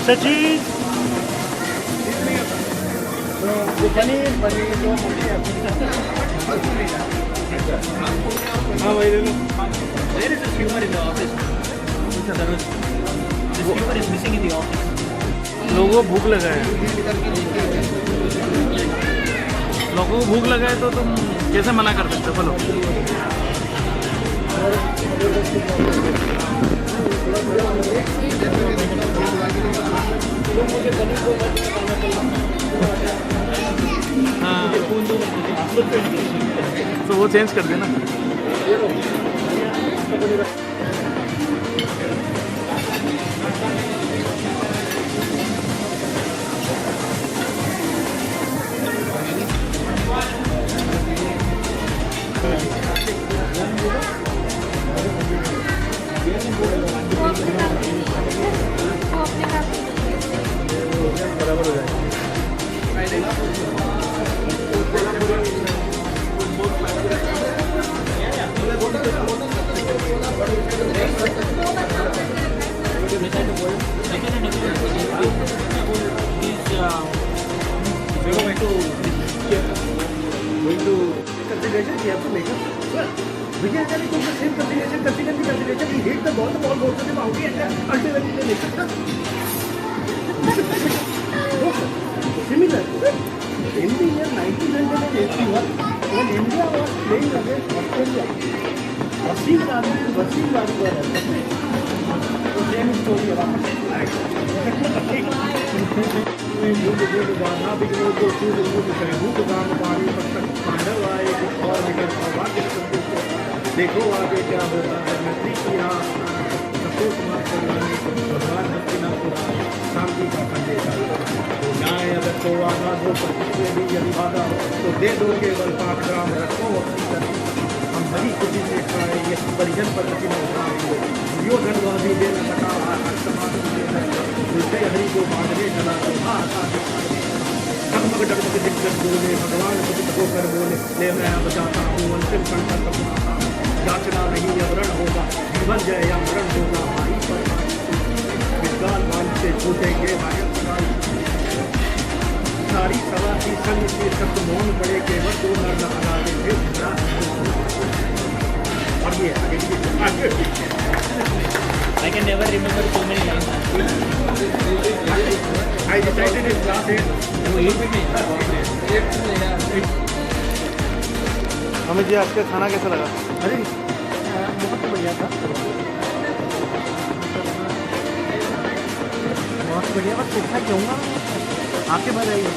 सचिन पनीर पनीर तो हाँ भाई ले लो। There is a skewer in the office. The skewer is missing in the office. लोगों को भूख लगा है, लोगों को भूख लगा है तो तुम कैसे मना कर सकते हो? बोलो। हाँ तो वो चेंज कर देना। बराबर हो जाएगा। Similar. In the year 1981, when India was playing against Australia, Wasim Raju was the same story about देखो आगे क्या होता है। मैत्री किया भगवान शांति का संदेश तो न्याय अगर तो आज़ाद हो सकते भी यदि वादा हो तो दे दो केवल 5 ग्राम रखो अपनी तरफ। हम बड़ी खुशी से खाए ये परिजन पर न उठाएंगे यो धनवादी देना बता हर समाज दूसरे हरि को बांधने चला तो डगमग डगमग दिग्गज बोले भगवान कुछ होकर बोले ले मैं बचाता हूँ अंतिम क्षण तक अपना याचना नहीं अब रण होगा जीवन जय या मरण होगा भाई पर विद्वान मान से छूटेंगे सारी सभा की संग के शब्द मौन पड़े केवल 2 नर लगा देंगे और ये आगे I can never remember so many lines. I decided in class 8 हमें जी आज का खाना कैसा लगा? अरे बहुत बढ़िया था, बहुत बढ़िया। बस ठीक ठाक जाऊँगा, आपके बाद आइए।